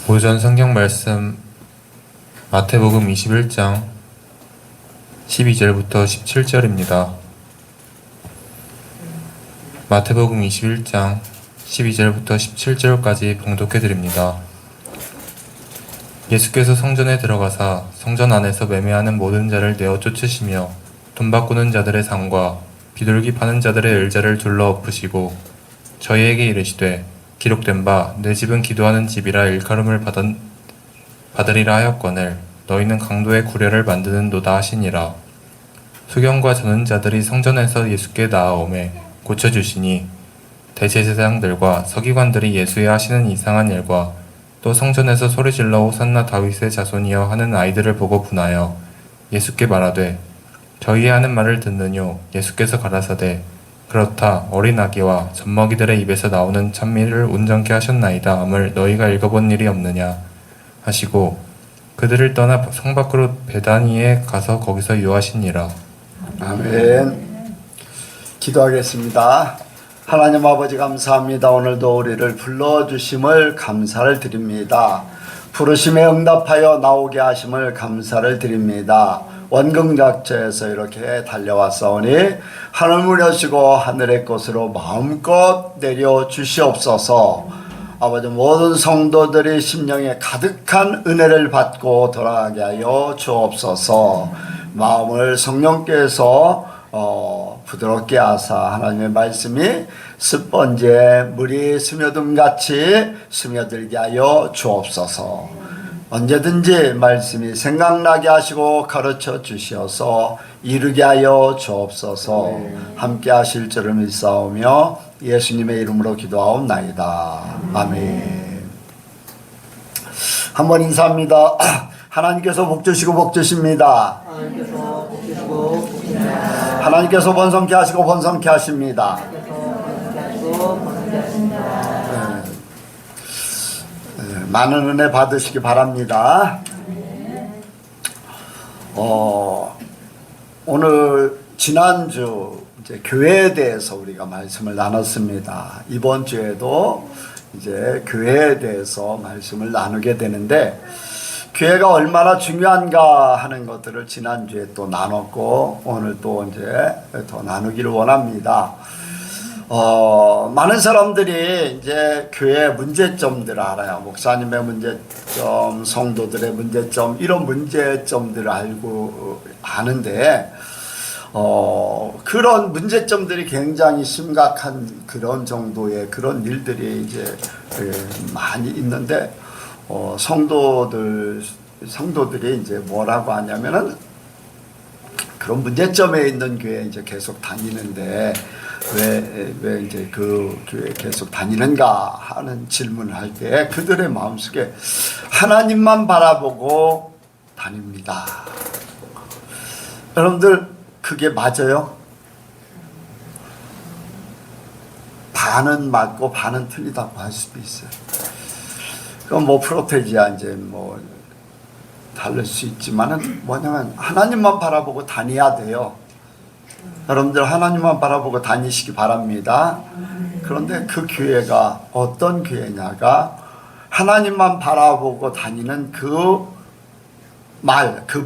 오전 성경 말씀 마태복음 21장 12절부터 17절입니다. 마태복음 21장 12절부터 17절까지 봉독해 드립니다. 예수께서 성전에 들어가사 성전 안에서 매매하는 모든 자를 내어 쫓으시며 돈 바꾸는 자들의 상과 비둘기 파는 자들의 을자를 둘러 엎으시고 저희에게 이르시되 기록된 바 내 집은 기도하는 집이라 일컬음을 받으리라 하였거늘 너희는 강도의 구려를 만드는도다 하시니라. 수경과 저는 자들이 성전에서 예수께 나아오매 고쳐주시니 대제사장들과 서기관들이 예수의 하시는 이상한 일과 또 성전에서 소리질러 호산나 다윗의 자손이여 하는 아이들을 보고 분하여 예수께 말하되 저희의 하는 말을 듣느뇨. 예수께서 가라사대 그렇다 어린 아기와 젖먹이들의 입에서 나오는 찬미를 온전케 하셨나이다 함을 너희가 읽어본 일이 없느냐 하시고 그들을 떠나 성 밖으로 베다니에 가서 거기서 유하시니라. 아멘. 기도하겠습니다. 하나님 아버지 감사합니다. 오늘도 우리를 불러주심을 감사를 드립니다. 부르심에 응답하여 나오게 하심을 감사를 드립니다. 원근각처에서 이렇게 달려왔사오니 하늘을 여시고 하늘의 것으로 마음껏 내려 주시옵소서. 아버지 모든 성도들이 심령에 가득한 은혜를 받고 돌아가게 하여 주옵소서. 마음을 성령께서 부드럽게 하사 하나님의 말씀이 스펀지에 물이 스며듦같이 스며들게 하여 주옵소서. 언제든지 말씀이 생각나게 하시고 가르쳐 주시어서 이루게 하여 주옵소서. 함께 하실 줄을 믿사오며 예수님의 이름으로 기도하옵나이다. 아멘. 한번 인사합니다. 하나님께서 복 주시고 복 주십니다. 하나님께서 번성케 하시고 번성케 하십니다. 많은 은혜 받으시기 바랍니다. 오늘 지난주 이제 교회에 대해서 우리가 말씀을 나눴습니다. 이번 주에도 이제 교회에 대해서 말씀을 나누게 되는데 교회가 얼마나 중요한가 하는 것들을 지난주에 또 나눴고 오늘 또 이제 더 나누기를 원합니다. 많은 사람들이 이제 교회의 문제점들을 알아요. 목사님의 문제점, 성도들의 문제점, 이런 문제점들을 알고 아는데, 그런 문제점들이 굉장히 심각한 그런 정도의 그런 일들이 이제 많이 있는데, 성도들이 이제 뭐라고 하냐면은 그런 문제점에 있는 교회에 이제 계속 다니는데, 왜 이제 그 교회 계속 다니는가 하는 질문을 할 때 그들의 마음속에 하나님만 바라보고 다닙니다. 여러분들 그게 맞아요? 반은 맞고 반은 틀리다고 할 수도 있어요. 그건 뭐 프로테지야 이제 뭐 다를 수 있지만은 뭐냐면 하나님만 바라보고 다녀야 돼요. 여러분들 하나님만 바라보고 다니시기 바랍니다. 그런데 그 교회가 어떤 교회냐가 하나님만 바라보고 다니는 그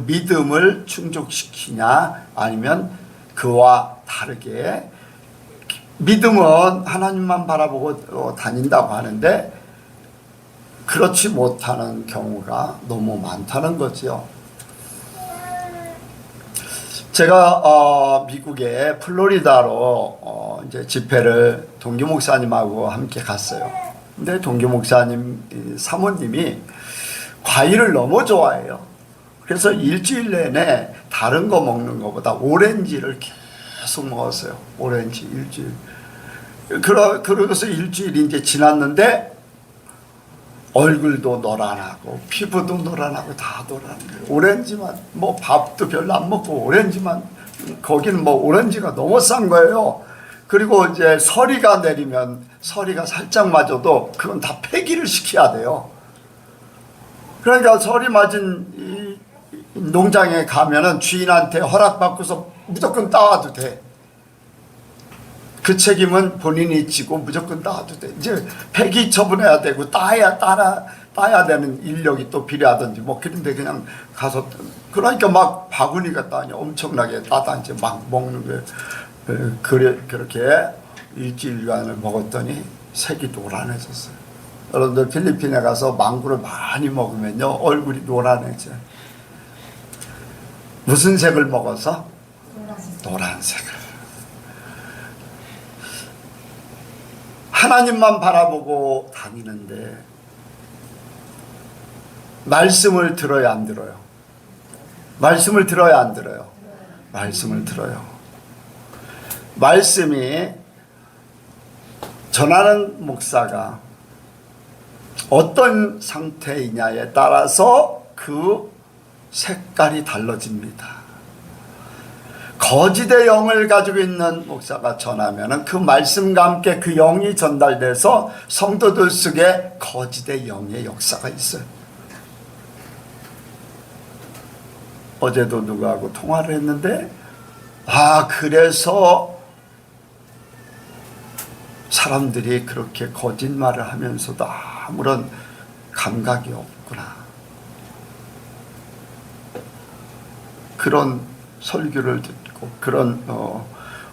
믿음을 충족시키냐 아니면 그와 다르게 믿음은 하나님만 바라보고 다닌다고 하는데 그렇지 못하는 경우가 너무 많다는 거죠. 제가 미국의 플로리다로 이제 집회를 동기 목사님하고 함께 갔어요. 근데 동기 목사님 사모님이 과일을 너무 좋아해요. 그래서 일주일 내내 다른 거 먹는 것보다 오렌지를 계속 먹었어요. 오렌지 일주일. 그러고서 일주일이 이제 지났는데 얼굴도 노란하고 피부도 노란하고 다 노란한 거예요. 오렌지만 뭐 밥도 별로 안 먹고 오렌지만 거기는 뭐 오렌지가 너무 싼 거예요. 그리고 이제 서리가 내리면 서리가 살짝 맞아도 그건 다 폐기를 시켜야 돼요. 그러니까 서리 맞은 이 농장에 가면은 주인한테 허락받고서 무조건 따와도 돼. 그 책임은 본인이 지고 무조건 놔도 돼. 이제 폐기 처분해야 되고 따야 되는 인력이 또 필요하든지 뭐 그런데 그냥 가서 그러니까 막 바구니가 따냐 엄청나게 따다 이제 막 먹는 거예요. 그렇게 일주일간을 먹었더니 색이 노란해졌어요. 여러분들 필리핀에 가서 망고를 많이 먹으면요 얼굴이 노란해져요. 무슨 색을 먹어서? 노란색을. 하나님만 바라보고 다니는데 말씀을 들어야 안 들어요? 말씀을 들어야 안 들어요? 말씀을 들어요. 말씀이 전하는 목사가 어떤 상태이냐에 따라서 그 색깔이 달라집니다. 거짓의 영을 가지고 있는 목사가 전하면 그 말씀과 함께 그 영이 전달돼서 성도들 속에 거짓의 영의 역사가 있어요. 어제도 누구하고 통화를 했는데 그래서 사람들이 그렇게 거짓말을 하면서도 아무런 감각이 없구나. 그런 설교를 듣고 그런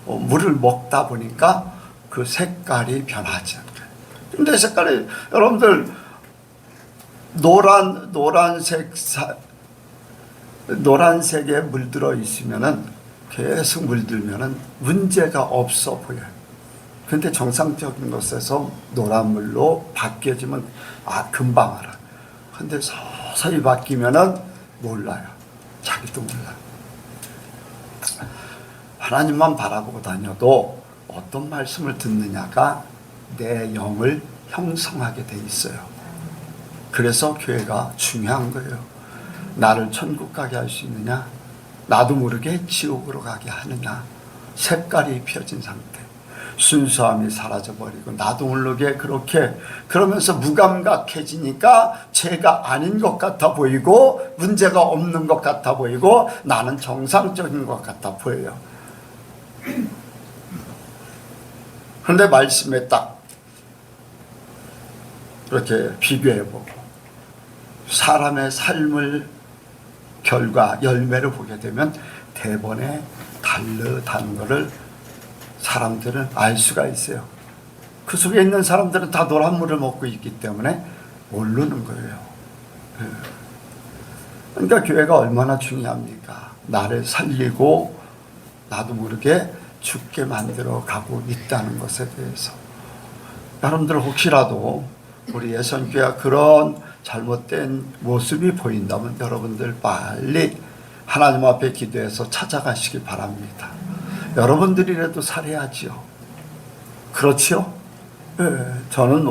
물을 먹다 보니까 그 색깔이 변하지 않아요. 근데 색깔이 여러분들 노란색에 물들어 있으면은 계속 물들면은 문제가 없어 보여요. 근데 정상적인 것에서 노란물로 바뀌어지면 금방 알아. 근데 서서히 바뀌면은 몰라요. 자기도 몰라요. 하나님만 바라보고 다녀도 어떤 말씀을 듣느냐가 내 영을 형성하게 돼 있어요. 그래서 교회가 중요한 거예요. 나를 천국 가게 할 수 있느냐, 나도 모르게 지옥으로 가게 하느냐. 색깔이 펴진 상태, 순수함이 사라져버리고 나도 모르게 그렇게 그러면서 무감각해지니까 죄가 아닌 것 같아 보이고 문제가 없는 것 같아 보이고 나는 정상적인 것 같아 보여요. 그런데 말씀에 딱 이렇게 비교해보고 사람의 삶을 결과 열매를 보게 되면 대번에 다르다는 것을 사람들은 알 수가 있어요. 그 속에 있는 사람들은 다 노란물을 먹고 있기 때문에 모르는 거예요. 그러니까 교회가 얼마나 중요합니까? 나를 살리고 나도 모르게 죽게 만들어 가고 있다는 것에 대해서. 여러분들 혹시라도 우리 예선교회가 그런 잘못된 모습이 보인다면 여러분들 빨리 하나님 앞에 기도해서 찾아가시기 바랍니다. 여러분들이라도 살해야지요. 그렇지요? 네, 저는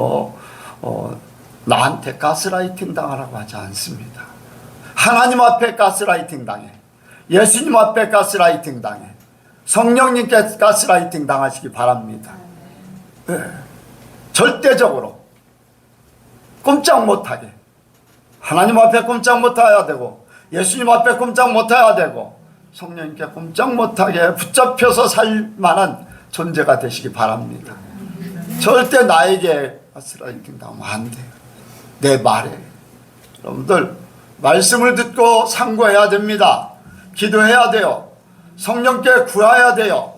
나한테 가스라이팅 당하라고 하지 않습니다. 하나님 앞에 가스라이팅 당해. 예수님 앞에 가스라이팅 당해. 성령님께 가스라이팅 당하시기 바랍니다. 네, 절대적으로 꼼짝 못하게. 하나님 앞에 꼼짝 못해야 되고 예수님 앞에 꼼짝 못해야 되고 성령님께 꼼짝 못하게 붙잡혀서 살 만한 존재가 되시기 바랍니다. 절대 나에게 가스라이팅 당하면 안 돼요. 내 말에. 여러분들 말씀을 듣고 상고해야 됩니다. 기도해야 돼요. 성령께 구해야 돼요.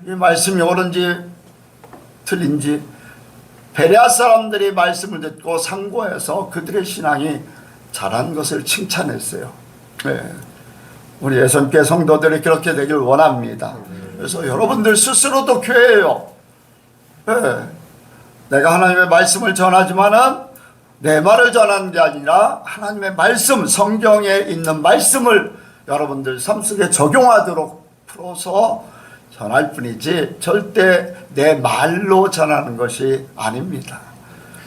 이 말씀이 옳은지 틀린지. 베레아 사람들이 말씀을 듣고 상고해서 그들의 신앙이 자란 것을 칭찬했어요. 네. 우리 예선교회 성도들이 그렇게 되길 원합니다. 그래서 여러분들 스스로도 교회예요. 네. 내가 하나님의 말씀을 전하지만은 내 말을 전하는 게 아니라 하나님의 말씀, 성경에 있는 말씀을 여러분들 삶 속에 적용하도록 풀어서 전할 뿐이지 절대 내 말로 전하는 것이 아닙니다.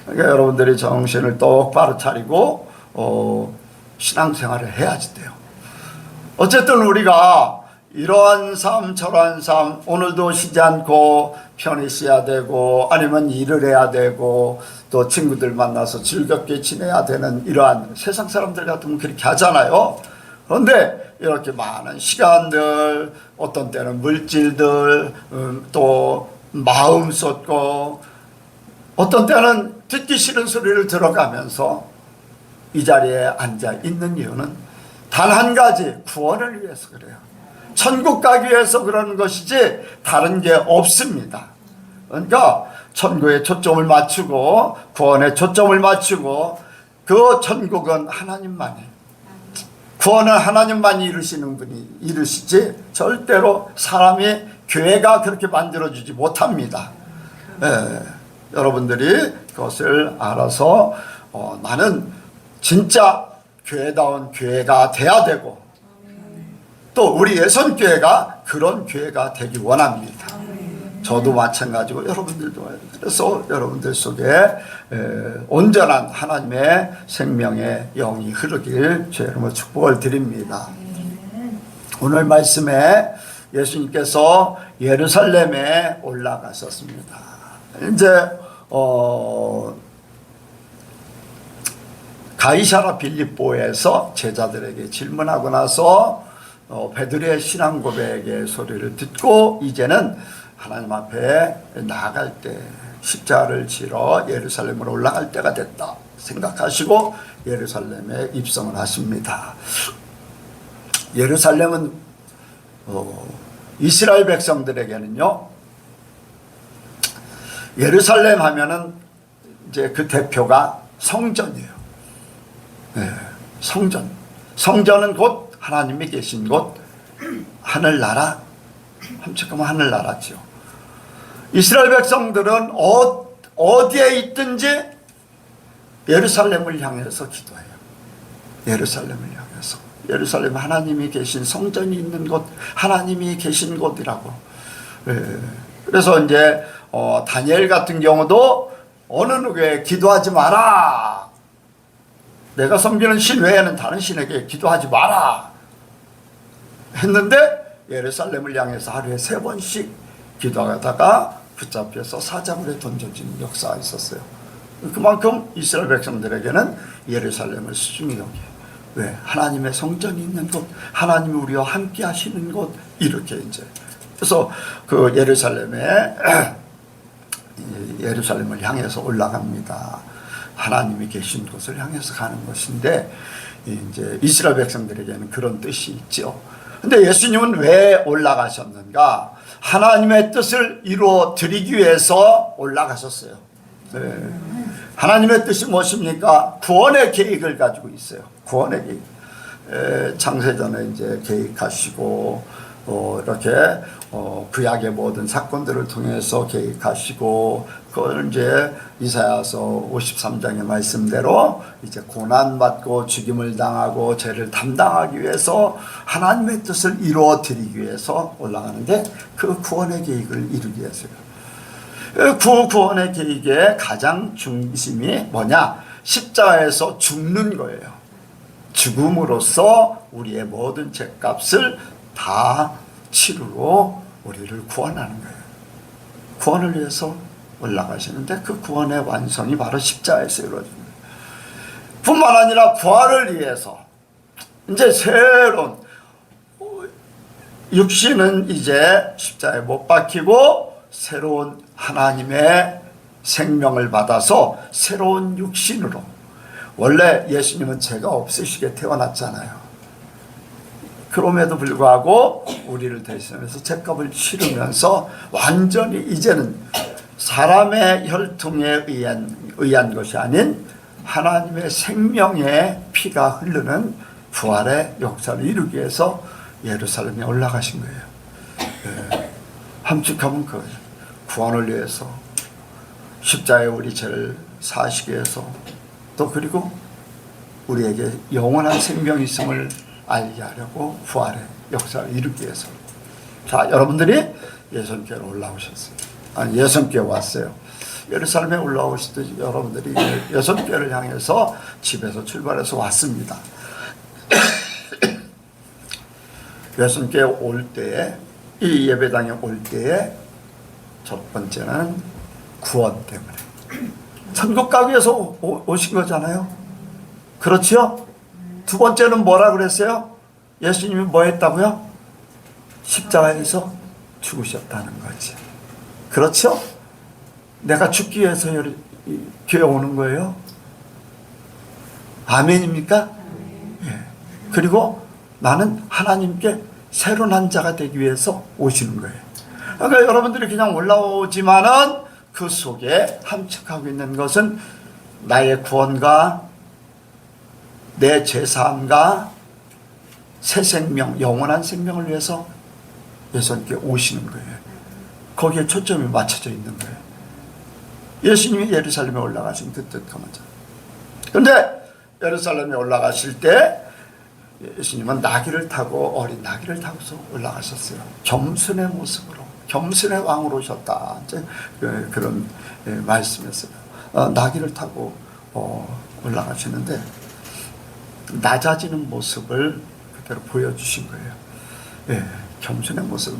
그러니까 여러분들이 정신을 똑바로 차리고 신앙생활을 해야지 돼요. 어쨌든 우리가 이러한 삶 저러한 삶 오늘도 쉬지 않고 편히 쉬어야 되고 아니면 일을 해야 되고 또 친구들 만나서 즐겁게 지내야 되는 이러한 세상 사람들 같으면 그렇게 하잖아요. 그런데 이렇게 많은 시간들 어떤 때는 물질들 또 마음 쏟고 어떤 때는 듣기 싫은 소리를 들어가면서 이 자리에 앉아 있는 이유는 단 한 가지, 구원을 위해서 그래요. 천국 가기 위해서 그러는 것이지 다른 게 없습니다. 그러니까 천국에 초점을 맞추고 구원에 초점을 맞추고 그 천국은 하나님만이, 구원은 하나님만이 이루시는 분이 이루시지 절대로 사람이, 교회가 그렇게 만들어주지 못합니다. 여러분들이 그것을 알아서 나는 진짜 교회다운 교회가 돼야 되고 또 우리 예선교회가 그런 교회가 되기 원합니다. 저도 마찬가지고 여러분들도. 그래서 여러분들 속에 온전한 하나님의 생명의 영이 흐르길 주의 이름으로 축복을 드립니다. 오늘 말씀에 예수님께서 예루살렘에 올라가셨습니다. 이제 가이사라 빌립보에서 제자들에게 질문하고 나서 베드로의 신앙 고백의 소리를 듣고 이제는 하나님 앞에 나아갈 때, 십자가를 지러 예루살렘으로 올라갈 때가 됐다 생각하시고 예루살렘에 입성을 하십니다. 예루살렘은 이스라엘 백성들에게는요, 예루살렘 하면은 이제 그 대표가 성전이에요. 네, 성전. 성전은 곧 하나님이 계신 곳, 하늘나라, 함축하면 하늘나라죠. 이스라엘 백성들은 어디에 있든지 예루살렘을 향해서 기도해요. 예루살렘을 향해서. 예루살렘 하나님이 계신 성전이 있는 곳, 하나님이 계신 곳이라고. 그래서 이제 다니엘 같은 경우도 어느 누구에 기도하지 마라. 내가 섬기는 신 외에는 다른 신에게 기도하지 마라 했는데 예루살렘을 향해서 하루에 3번씩 기도하다가 붙잡혀서 사자굴에 던져진 역사가 있었어요. 그만큼 이스라엘 백성들에게는 예루살렘을 소중히 여기요. 왜? 하나님의 성전이 있는 곳, 하나님이 우리와 함께 하시는 곳, 이렇게 이제. 그래서 그 예루살렘을 향해서 올라갑니다. 하나님이 계신 곳을 향해서 가는 것인데, 이제 이스라엘 백성들에게는 그런 뜻이 있죠. 근데 예수님은 왜 올라가셨는가? 하나님의 뜻을 이루어 드리기 위해서 올라가셨어요. 네. 하나님의 뜻이 무엇입니까? 구원의 계획을 가지고 있어요. 구원의 계획. 창세전에 이제 계획하시고, 이렇게 구약의 모든 사건들을 통해서 계획하시고, 그걸 이제 이사야서 53장의 말씀대로 이제 고난받고 죽임을 당하고 죄를 담당하기 위해서 하나님의 뜻을 이루어 드리기 위해서 올라가는데, 그 구원의 계획을 이루기 위해서요. 그 구원의 계획의 가장 중심이 뭐냐? 십자가에서 죽는 거예요. 죽음으로써 우리의 모든 죄값을 다 치르고 우리를 구원하는 거예요. 구원을 위해서 올라가시는데 그 구원의 완성이 바로 십자가에서 이루어집니다. 뿐만 아니라 부활을 위해서 이제 새로운 육신은 이제 십자가에 못 박히고 새로운 하나님의 생명을 받아서 새로운 육신으로, 원래 예수님은 죄가 없으시게 태어났잖아요. 그럼에도 불구하고 우리를 대신해서 죄값을 치르면서 완전히 이제는 사람의 혈통에 의한 것이 아닌 하나님의 생명의 피가 흐르는 부활의 역사를 이루기 위해서 예루살렘에 올라가신 거예요. 함축하면 그거예요. 구원을 위해서, 십자가에 우리 죄를 사하시기 위해서, 또 그리고 우리에게 영원한 생명이 있음을 알게 하려고 부활의 역사를 이루기 위해서. 자, 여러분들이 예선교회로 올라오셨어요. 아니, 예선교회 왔어요. 예루살렘에 올라오시듯이 여러분들이 예선교회를 향해서 집에서 출발해서 왔습니다. 예선교회 올 때에, 이 예배당에 올 때에 첫 번째는 구원 때문에. 천국 가기 위해서 오신 거잖아요. 그렇죠? 두 번째는 뭐라 그랬어요? 예수님이 뭐 했다고요? 십자가에서 죽으셨다는 거지. 그렇죠? 내가 죽기 위해서 교회 오는 거예요. 아멘입니까? 예. 그리고 나는 하나님께 새로 난 자가 되기 위해서 오시는 거예요. 그러니까 여러분들이 그냥 올라오지만은 그 속에 함축하고 있는 것은 나의 구원과 내 죄사함과 새 생명, 영원한 생명을 위해서 예수님께 오시는 거예요. 거기에 초점이 맞춰져 있는 거예요. 예수님이 예루살렘에 올라가신 그 뜻하면. 그런데 예루살렘에 올라가실 때 예수님은 나귀를 타고 어린 나귀를 타고서 올라가셨어요. 겸손의 모습으로, 겸손의 왕으로 오셨다. 이제 그런 말씀이었어요. 나귀를 타고 올라가시는데 낮아지는 모습을 그대로 보여주신 거예요. 예, 겸손의 모습,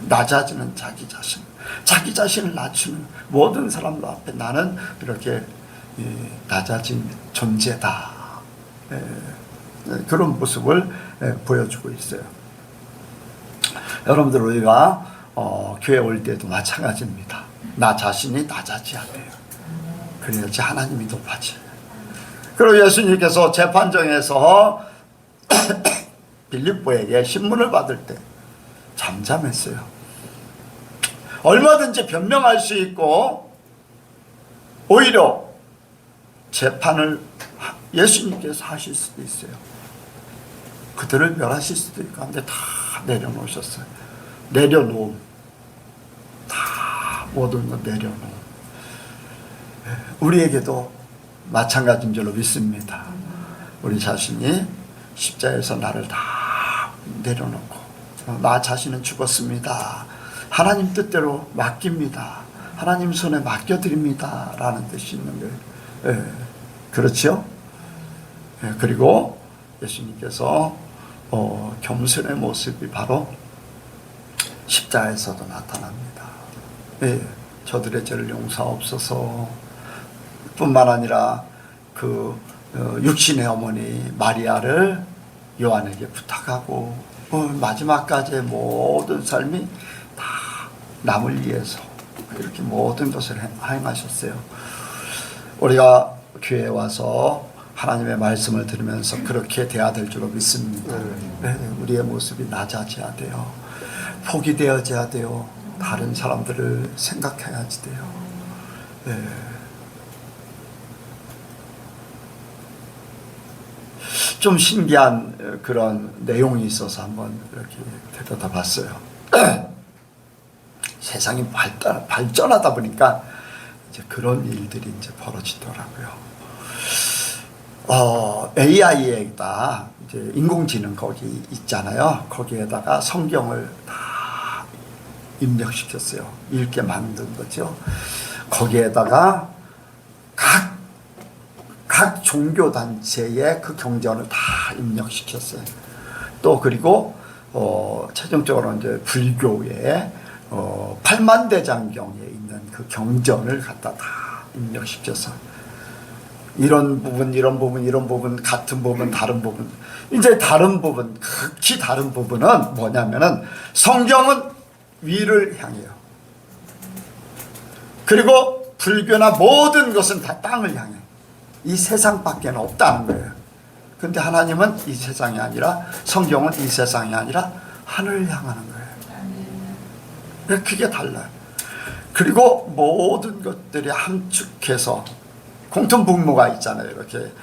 낮아지는 자기 자신, 자기 자신을 낮추는 모든 사람들 앞에 나는 이렇게 낮아진 존재다. 그런 모습을 보여주고 있어요. 여러분들 우리가 교회 올 때도 마찬가지입니다. 나 자신이 낮아져야 돼요. 그래야지 하나님이 높아져요. 그리고 예수님께서 재판정에서 빌립보에게 신문을 받을 때 잠잠했어요. 얼마든지 변명할 수 있고 오히려 재판을 예수님께서 하실 수도 있어요. 그들을 멸하실 수도 있고 한데 다 내려놓으셨어요. 내려놓음. 다 모든 것 내려놓음. 우리에게도 마찬가지인 줄로 믿습니다. 우리 자신이 십자가에서 나를 다 내려놓고 나 자신은 죽었습니다. 하나님 뜻대로 맡깁니다. 하나님 손에 맡겨드립니다. 라는 뜻이 있는 거예요. 예, 그렇죠? 예, 그리고 예수님께서 겸손의 모습이 바로 십자가에서도 나타납니다. 예, 저들의 죄를 용서하옵소서 뿐만 아니라 그 육신의 어머니 마리아를 요한에게 부탁하고 마지막까지의 모든 삶이 다 남을 위해서 이렇게 모든 것을 행하셨어요. 우리가 교회에 와서 하나님의 말씀을 들으면서 그렇게 돼야 될 줄로 믿습니다. 우리의 모습이 낮아져야 돼요. 폭이 되어져야 돼요. 다른 사람들을 생각해야지 돼요. 좀 신기한 그런 내용이 있어서 한번 이렇게 들여다봤어요. 세상이 발전하다 보니까 이제 그런 일들이 이제 벌어지더라고요. AI에다 이제 인공지능 거기 있잖아요. 거기에다가 성경을 다 입력시켰어요. 읽게 만든 거죠. 거기에다가 각 종교단체의 그 경전을 다 입력시켰어요. 또 그리고 최종적으로 이제 불교의 팔만대장경에 있는 그 경전을 갖다 다 입력시켜서 이런 부분, 이런 부분, 이런 부분, 같은 부분, 다른 부분. 이제 다른 부분, 극히 다른 부분은 뭐냐면은 성경은 위를 향해요. 그리고 불교나 모든 것은 다 땅을 향해. 이 세상밖에는 없다는 거예요. 근데 하나님은 이 세상이 아니라, 성경은 이 세상이 아니라 하늘을 향하는 거예요. 그게 달라요. 그리고 모든 것들이 함축해서 공통분모가 있잖아요. 이렇게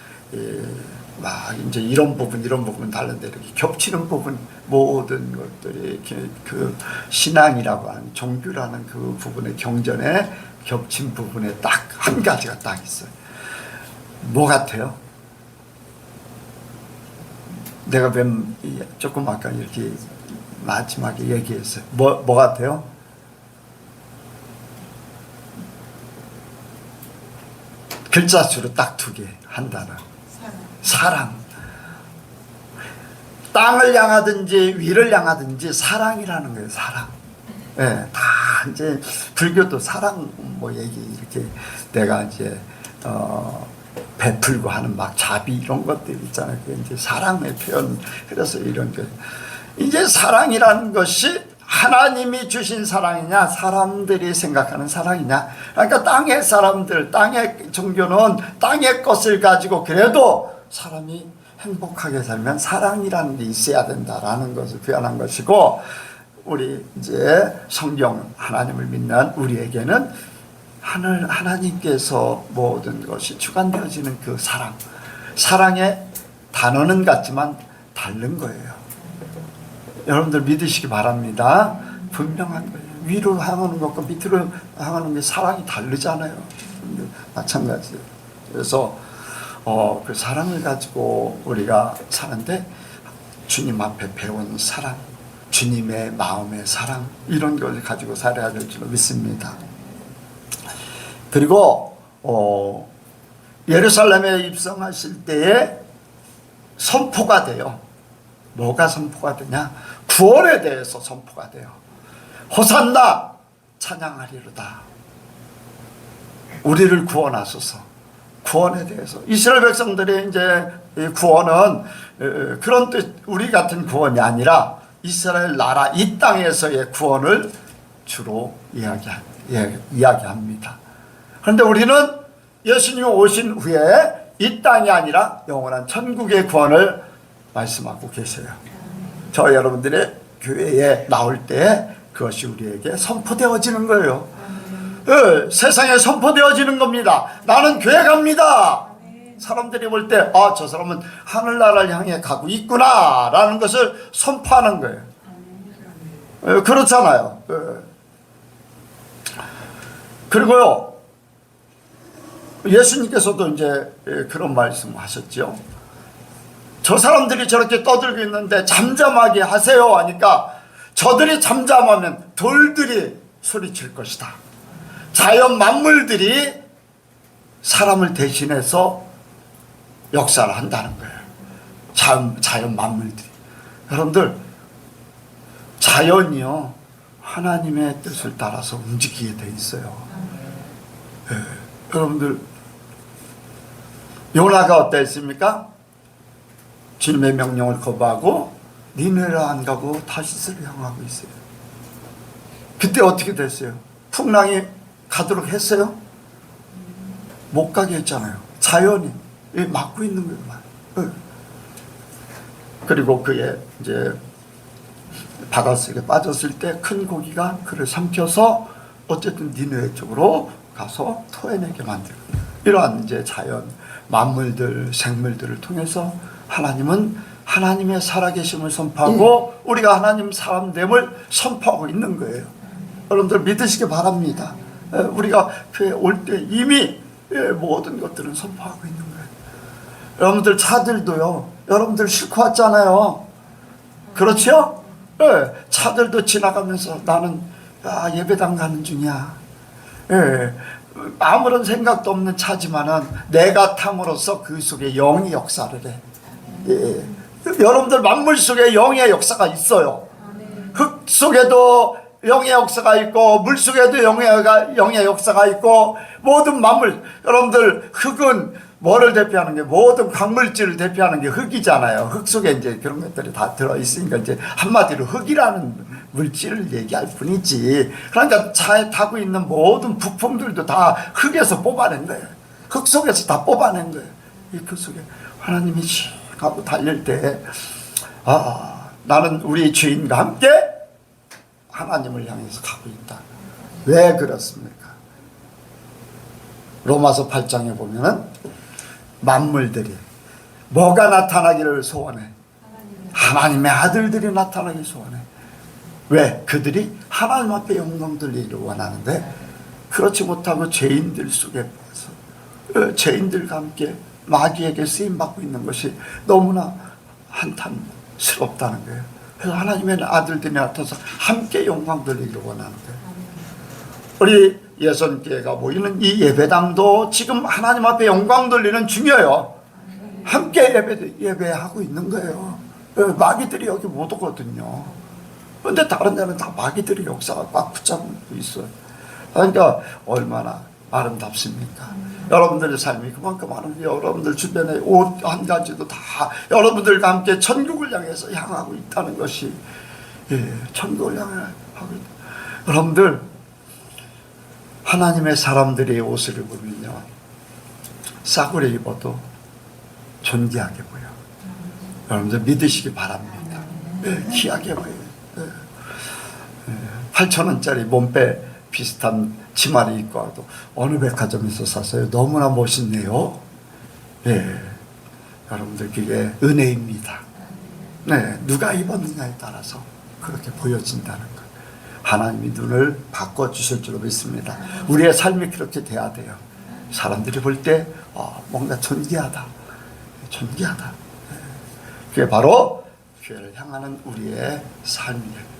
막 이제 이런 부분 다른데 이렇게 겹치는 부분, 모든 것들이 이렇게 그 신앙이라고 하는 종교라는 그 부분의 경전에 겹친 부분에 딱 한 가지가 딱 있어요. 뭐 같아요? 내가 조금 아까 이렇게 마지막에 얘기했어요. 뭐 같아요? 글자 수로 딱 2개, 한 단어. 사랑. 땅을 향하든지 위를 향하든지 사랑이라는 거예요. 사랑. 예, 다 이제 불교도 사랑 뭐 얘기 이렇게 내가 이제 베풀고 하는 막 자비 이런 것들 있잖아요. 그게 이제 사랑의 표현. 그래서 이런 게 이제 사랑이라는 것이 하나님이 주신 사랑이냐 사람들이 생각하는 사랑이냐. 그러니까 땅의 사람들, 땅의 종교는 땅의 것을 가지고 그래도 사람이 행복하게 살면 사랑이라는 게 있어야 된다라는 것을 표현한 것이고, 우리 이제 성경 하나님을 믿는 우리에게는 하나님께서 모든 것이 주관되어지는 그 사랑의 단어는 같지만 다른 거예요. 여러분들 믿으시기 바랍니다. 분명한 거예요. 위로 향하는 것과 밑으로 향하는 게 사랑이 다르잖아요. 마찬가지예요. 그래서 그 사랑을 가지고 우리가 사는데 주님 앞에 배운 사랑, 주님의 마음의 사랑, 이런 것을 가지고 살아야 될 줄 믿습니다. 그리고 예루살렘에 입성하실 때에 선포가 돼요. 뭐가 선포가 되냐? 구원에 대해서 선포가 돼요. 호산나 찬양하리로다. 우리를 구원하소서. 구원에 대해서 이스라엘 백성들의 이제 구원은 그런 뜻, 우리 같은 구원이 아니라 이스라엘 나라 이 땅에서의 구원을 주로 이야기합니다. 그런데 우리는 예수님이 오신 후에 이 땅이 아니라 영원한 천국의 구원을 말씀하고 계세요. 저 여러분들의 교회에 나올 때 그것이 우리에게 선포되어지는 거예요. 세상에 선포되어지는 겁니다. 나는 교회 갑니다. 사람들이 볼 때 저 사람은 하늘나라를 향해 가고 있구나 라는 것을 선포하는 거예요. 그렇잖아요. 그리고요, 예수님께서도 이제 그런 말씀을 하셨죠. 저 사람들이 저렇게 떠들고 있는데 잠잠하게 하세요 하니까 저들이 잠잠하면 돌들이 소리칠 것이다. 자연 만물들이 사람을 대신해서 역사를 한다는 거예요. 자연 만물들이. 여러분들, 자연이요 하나님의 뜻을 따라서 움직이게 돼 있어요. 여러분들, 요나가 어땠습니까? 주님의 명령을 거부하고 니느웨를 안 가고 타시스를 향하고 있어요. 그때 어떻게 됐어요? 풍랑이 가도록 했어요? 못 가게 했잖아요. 자연이 막고 있는 거예요. 그리고 그게 이제 바닷속에 빠졌을 때 큰 고기가 그를 삼켜서 어쨌든 니느웨 쪽으로 가서 토해내게 만들고, 이러한 이제 자연 만물들, 생물들을 통해서 하나님은 하나님의 살아계심을 선포하고 우리가 하나님 사람됨을 선포하고 있는 거예요. 여러분들 믿으시기 바랍니다. 우리가 교회 올 때 이미 모든 것들은 선포하고 있는 거예요. 여러분들 차들도요, 여러분들 싣고 왔잖아요. 그렇죠? 차들도 지나가면서 나는 예배당 가는 중이야. 아무런 생각도 없는 차지만은 내가 탐으로써 그 속에 영이 역사를 해. 여러분들 만물 속에 영의 역사가 있어요. 흙 속에도 영의 역사가 있고 물 속에도 영의 역사가 있고, 모든 만물, 여러분들 흙은 뭐를 대표하는 게, 모든 광물질을 대표하는 게 흙이잖아요. 흙 속에 이제 그런 것들이 다 들어있으니까 이제 한마디로 흙이라는 물질을 얘기할 뿐이지. 그러니까 차에 타고 있는 모든 부품들도 다 흙에서 뽑아낸 거예요. 흙 속에서 다 뽑아낸 거예요. 이 그 속에 하나님이 씩 하고 달릴 때 나는 우리 주인과 함께 하나님을 향해서 가고 있다. 왜 그렇습니까? 로마서 8장에 보면은 만물들이 뭐가 나타나기를 소원해? 하나님의 아들들이 나타나기를 소원해. 왜? 그들이 하나님 앞에 영광 돌리기를 원하는데 그렇지 못하고 죄인들 속에 빠져 죄인들과 함께 마귀에게 쓰임받고 있는 것이 너무나 한탄스럽다는 거예요. 그래서 하나님의 아들들이 나타나서 함께 영광 돌리기를 원하는 거예요. 우리 예선교회가 모이는 이 예배당도 지금 하나님 앞에 영광 돌리는 중이에요. 함께 예배하고 있는 거예요. 마귀들이 여기 못 오거든요. 그런데 다른 데는 다 마귀들의 역사가 꽉 붙잡고 있어요. 그러니까 얼마나 아름답습니까? 여러분들의 삶이 그만큼 아름다워요. 여러분들 주변에 옷 한 가지도 다 여러분들과 함께 천국을 향해서 향하고 있다는 것이, 천국을 향해 여러분들, 하나님의 사람들이 옷을 입으면요, 싸구려 입어도 존귀하게 보여. 여러분들 믿으시기 바랍니다. 귀하게 보여요. 8,000원짜리 몸빼 비슷한 치마를 입고 와도 어느 백화점에서 샀어요. 너무나 멋있네요. 여러분들, 그게 은혜입니다. 누가 입었느냐에 따라서 그렇게 보여진다는 것. 하나님이 눈을 바꿔주실 줄로 믿습니다. 우리의 삶이 그렇게 돼야 돼요. 사람들이 볼 때 뭔가 존귀하다. 그게 바로 교회를 향하는 우리의 삶이에요.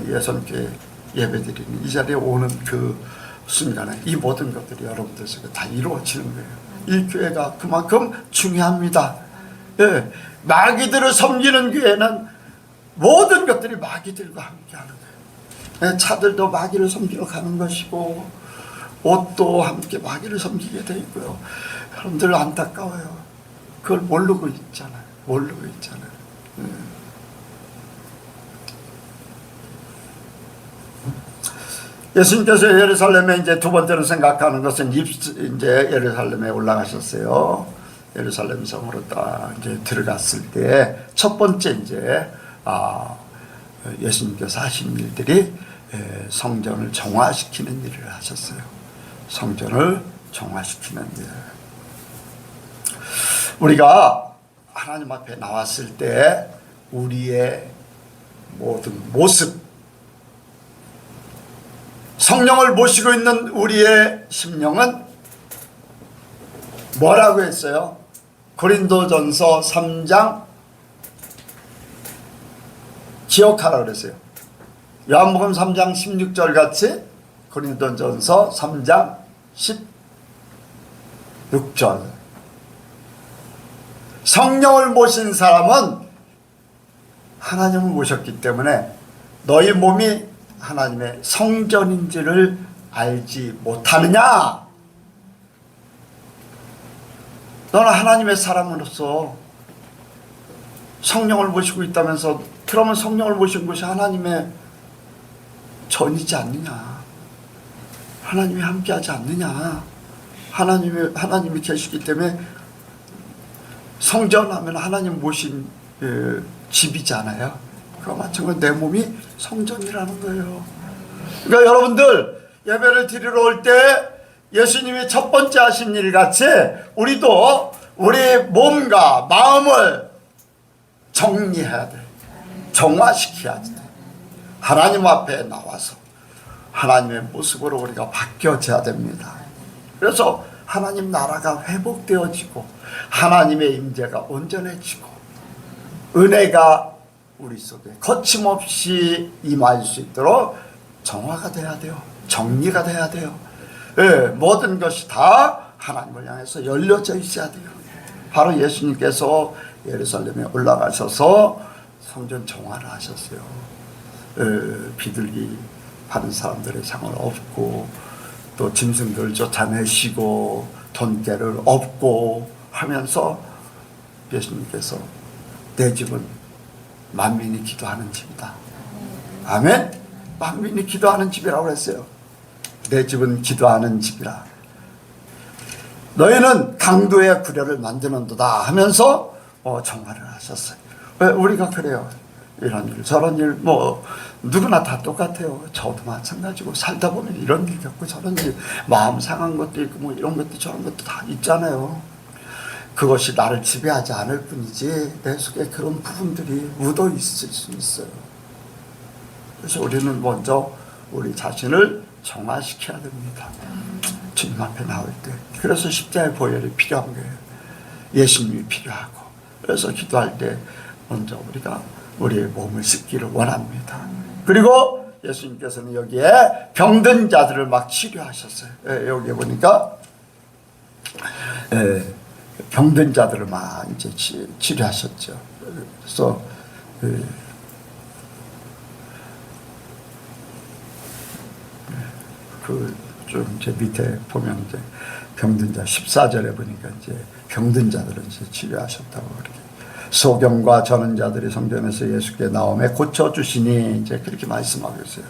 예선교회 예배드리는 이 자리에 오는 그 순간에 이 모든 것들이 여러분들 속에 다 이루어지는 거예요. 이 교회가 그만큼 중요합니다. 마귀들을 섬기는 교회는 모든 것들이 마귀들과 함께하는 거예요. 차들도 마귀를 섬기러 가는 것이고, 옷도 함께 마귀를 섬기게 돼 있고요. 여러분들 안타까워요. 그걸 모르고 있잖아요. 예수님께서 예루살렘에 이제 두 번째로 생각하는 것은 이제 예루살렘에 올라가셨어요. 예루살렘 성으로 딱 이제 들어갔을 때 첫 번째 이제 예수님께서 하신 일들이 성전을 정화시키는 일을 하셨어요. 성전을 정화시키는 일. 우리가 하나님 앞에 나왔을 때 우리의 모든 모습, 성령을 모시고 있는 우리의 심령은 뭐라고 했어요? 고린도전서 3장 기억하라 그랬어요. 요한복음 3장 16절 같이 고린도전서 3장 16절. 성령을 모신 사람은 하나님을 모셨기 때문에 너희 몸이 하나님의 성전인지를 알지 못하느냐? 너는 하나님의 사람으로서 성령을 모시고 있다면서, 그러면 성령을 모신 것이 하나님의 전이지 않느냐? 하나님이 함께하지 않느냐? 하나님이 계시기 때문에 성전하면 하나님 모신 집이잖아요. 그와 마찬가지로 내 몸이 성전이라는 거예요. 그러니까 여러분들, 예배를 드리러 올 때 예수님이 첫 번째 하신 일 같이 우리도 우리 몸과 마음을 정리해야 돼. 정화시켜야 돼. 하나님 앞에 나와서 하나님의 모습으로 우리가 바뀌어져야 됩니다. 그래서 하나님 나라가 회복되어지고 하나님의 임재가 온전해지고 은혜가 우리 속에 거침없이 임할 수 있도록 정화가 돼야 돼요. 정리가 돼야 돼요. 모든 것이 다 하나님을 향해서 열려져 있어야 돼요. 바로 예수님께서 예루살렘에 올라가셔서 성전 정화를 하셨어요. 비둘기 파는 사람들의 상을 엎고, 또 짐승들 쫓아내시고, 돈깨를 엎고 하면서 예수님께서 내 집은 만민이 기도하는 집이다. 아멘? 만민이 기도하는 집이라고 했어요. 내 집은 기도하는 집이라. 너희는 강도의 구려를 만드는도다 하면서 정화를 하셨어요. 왜 우리가 그래요? 이런 일 저런 일 누구나 다 똑같아요. 저도 마찬가지고 살다 보면 이런 일 겪고 저런 일, 마음 상한 것도 있고 이런 것도 저런 것도 다 있잖아요. 그것이 나를 지배하지 않을 뿐이지 내 속에 그런 부분들이 묻어 있을 수 있어요. 그래서 우리는 먼저 우리 자신을 정화시켜야 됩니다. 주님 앞에 나올 때. 그래서 십자가의 보혈이 필요한 거예요. 예수님이 필요하고. 그래서 기도할 때 먼저 우리가 우리의 몸을 씻기를 원합니다. 그리고 예수님께서는 여기에 병든 자들을 막 치료하셨어요. 여기 보니까 병든 자들을 막 이제 치료하셨죠. 그래서 좀 이제 밑에 보면 이제 병든 자 14절에 보니까 이제 병든 자들을 이제 치료하셨다고 그렇게 소경과 저는 자들이 성전에서 예수께 나오매 고쳐주시니 이제 그렇게 말씀하고 있어요.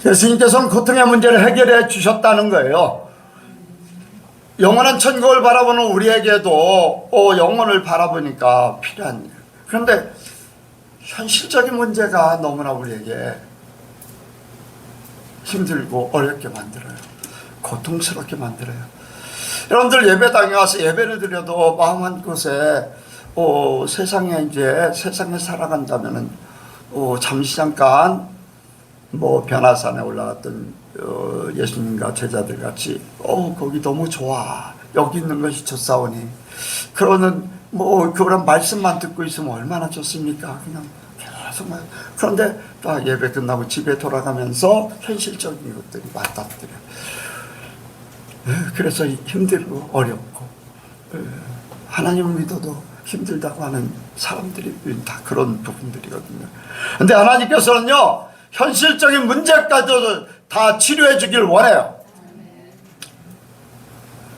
예수님께서는 고통의 문제를 해결해 주셨다는 거예요. 영원한 천국을 바라보는 우리에게도 영혼을 바라보니까 필요한 일. 그런데 현실적인 문제가 너무나 우리에게 힘들고 어렵게 만들어요. 고통스럽게 만들어요. 여러분들 예배당에 와서 예배를 드려도 마음 한 곳에 세상에 살아간다면은 잠시 잠깐 변화산에 올라갔던 예수님과 제자들 같이 거기 너무 좋아, 여기 있는 것이 좋사오니, 그러는 그런 말씀만 듣고 있으면 얼마나 좋습니까? 그냥 계속 그런데 또 예배 끝나고 집에 돌아가면서 현실적인 것들이 맞닥뜨려. 그래서 힘들고 어렵고 하나님을 믿어도 힘들다고 하는 사람들이 다 그런 부분들이거든요. 근데 하나님께서는요, 현실적인 문제까지도 다 치료해 주길 원해요.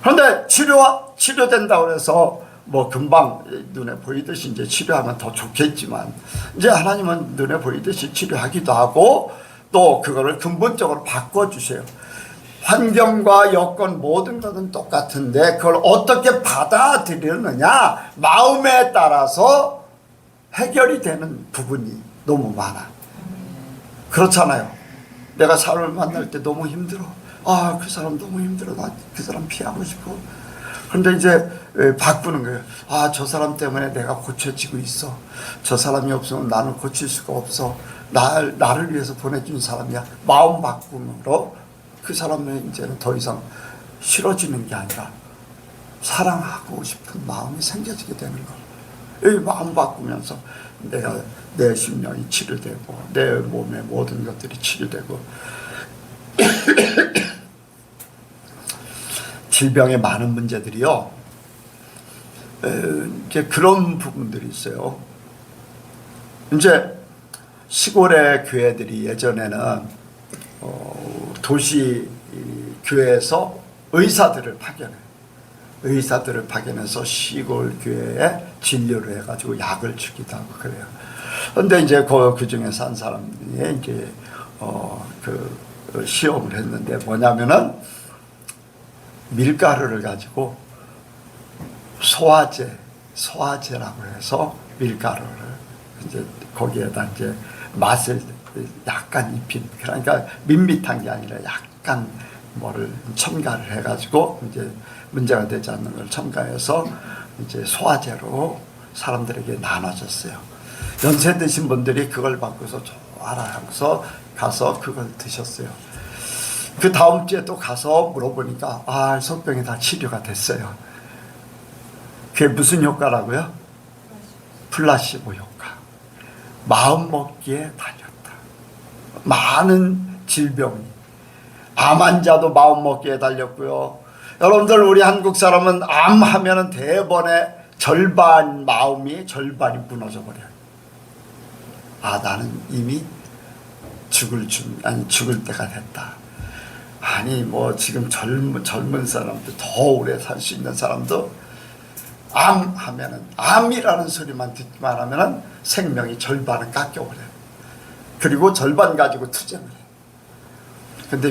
그런데 치료된다고 해서 금방 눈에 보이듯이 이제 치료하면 더 좋겠지만, 이제 하나님은 눈에 보이듯이 치료하기도 하고 또 그거를 근본적으로 바꿔주세요. 환경과 여건 모든 것은 똑같은데 그걸 어떻게 받아들이느냐, 마음에 따라서 해결이 되는 부분이 너무 많아. 그렇잖아요. 내가 사람을 만날 때 너무 힘들어. 그 사람 너무 힘들어. 나 그 사람 피하고 싶어. 그런데 이제 바꾸는 거예요. 저 사람 때문에 내가 고쳐지고 있어. 저 사람이 없으면 나는 고칠 수가 없어. 나를 위해서 보내준 사람이야. 마음 바꿈으로 그 사람은 이제는 더 이상 싫어지는 게 아니라 사랑하고 싶은 마음이 생겨지게 되는 거예요. 이 마음 바꾸면서 내 심령이 치료되고 내 몸의 모든 것들이 치료되고 질병의 많은 문제들이요, 이제 그런 부분들이 있어요. 이제 시골의 교회들이 예전에는 도시 교회에서 의사들을 파견해서 시골 교회에 진료를 해가지고 약을 주기도 하고 그래요. 그런데 이제 그 중에서 한 사람이 이제 시험을 했는데 뭐냐면은 밀가루를 가지고 소화제라고 해서 밀가루를 이제 거기에다 이제 맛을 약간 입힌, 그러니까 밋밋한 게 아니라 약간 뭐를 첨가를 해가지고 이제 문제가 되지 않는 걸 첨가해서 이제 소화제로 사람들에게 나눠줬어요. 연세 드신 분들이 그걸 받고서 좋아라 하고서 가서 그걸 드셨어요. 그 다음 주에 또 가서 물어보니까 속병이 다 치료가 됐어요. 그게 무슨 효과라고요? 플라시보 효과. 마음 먹기에 달렸다. 많은 질병이, 암 환자도 마음 먹기에 달렸고요. 여러분들, 우리 한국 사람은 암 하면은 대번에 마음이 절반이 무너져 버려요. 나는 이미 죽을 때가 됐다. 지금 젊은 사람도, 더 오래 살 수 있는 사람도 암 하면은, 암이라는 소리만 듣기만 하면은 생명이 절반을 깎여버려요. 그리고 절반 가지고 투쟁을 해요. 근데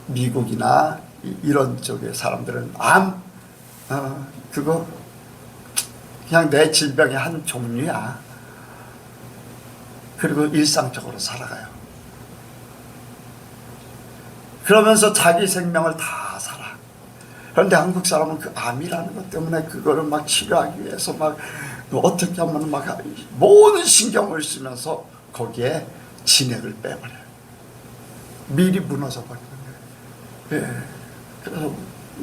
미국이나 이런 쪽의 사람들은 그거 그냥 내 질병의 한 종류야. 그리고 일상적으로 살아가요. 그러면서 자기 생명을 다 살아. 그런데 한국 사람은 그 암이라는 것 때문에 그거를 막 치료하기 위해서 어떻게 하면 모든 신경을 쓰면서 거기에 진액을 빼버려요. 미리 무너져 버리는 거예요. 예. 그래서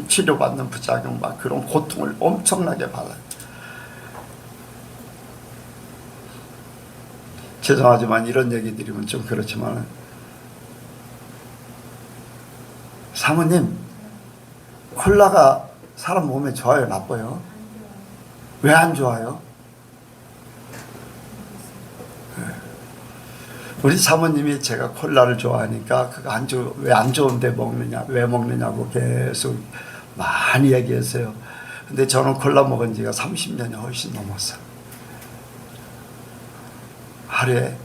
치료받는 부작용, 그런 고통을 엄청나게 받아요. 죄송하지만 이런 얘기 드리면 좀 그렇지만, 사모님, 콜라가 사람 몸에 좋아요, 나빠요? 왜 안 좋아요? 우리 사모님이 제가 콜라를 좋아하니까 그거 왜 안 좋은데 왜 먹느냐고 계속 많이 얘기했어요. 근데 저는 콜라 먹은 지가 30년이 훨씬 넘었어요. 하루에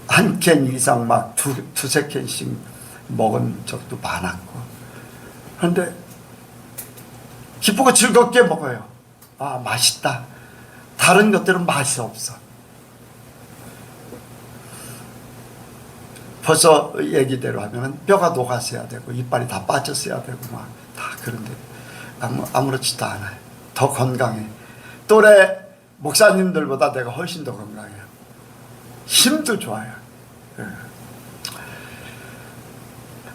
한 캔 이상 막 두세 캔씩 먹은 적도 많았고, 그런데 기쁘고 즐겁게 먹어요. 아, 맛있다. 다른 것들은 맛이 없어. 벌써 얘기대로 하면 뼈가 녹았어야 되고 이빨이 다 빠졌어야 되고 막 다 그런데 아무렇지도 않아요. 더 건강해. 또래 목사님들보다 내가 훨씬 더 건강해요. 힘도 좋아요. 예.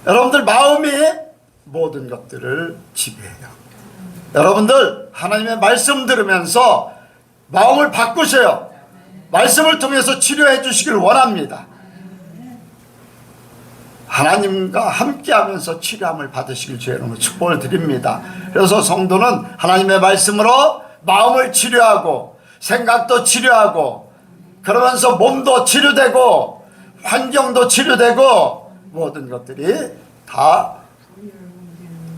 여러분들 마음이 모든 것들을 지배해요. 여러분들 하나님의 말씀 들으면서 마음을 바꾸세요. 말씀을 통해서 치료해 주시길 원합니다. 하나님과 함께하면서 치료함을 받으시길 주의 이름으로 축복을 드립니다. 그래서 성도는 하나님의 말씀으로 마음을 치료하고 생각도 치료하고 그러면서 몸도 치료되고 환경도 치료되고 모든 것들이 다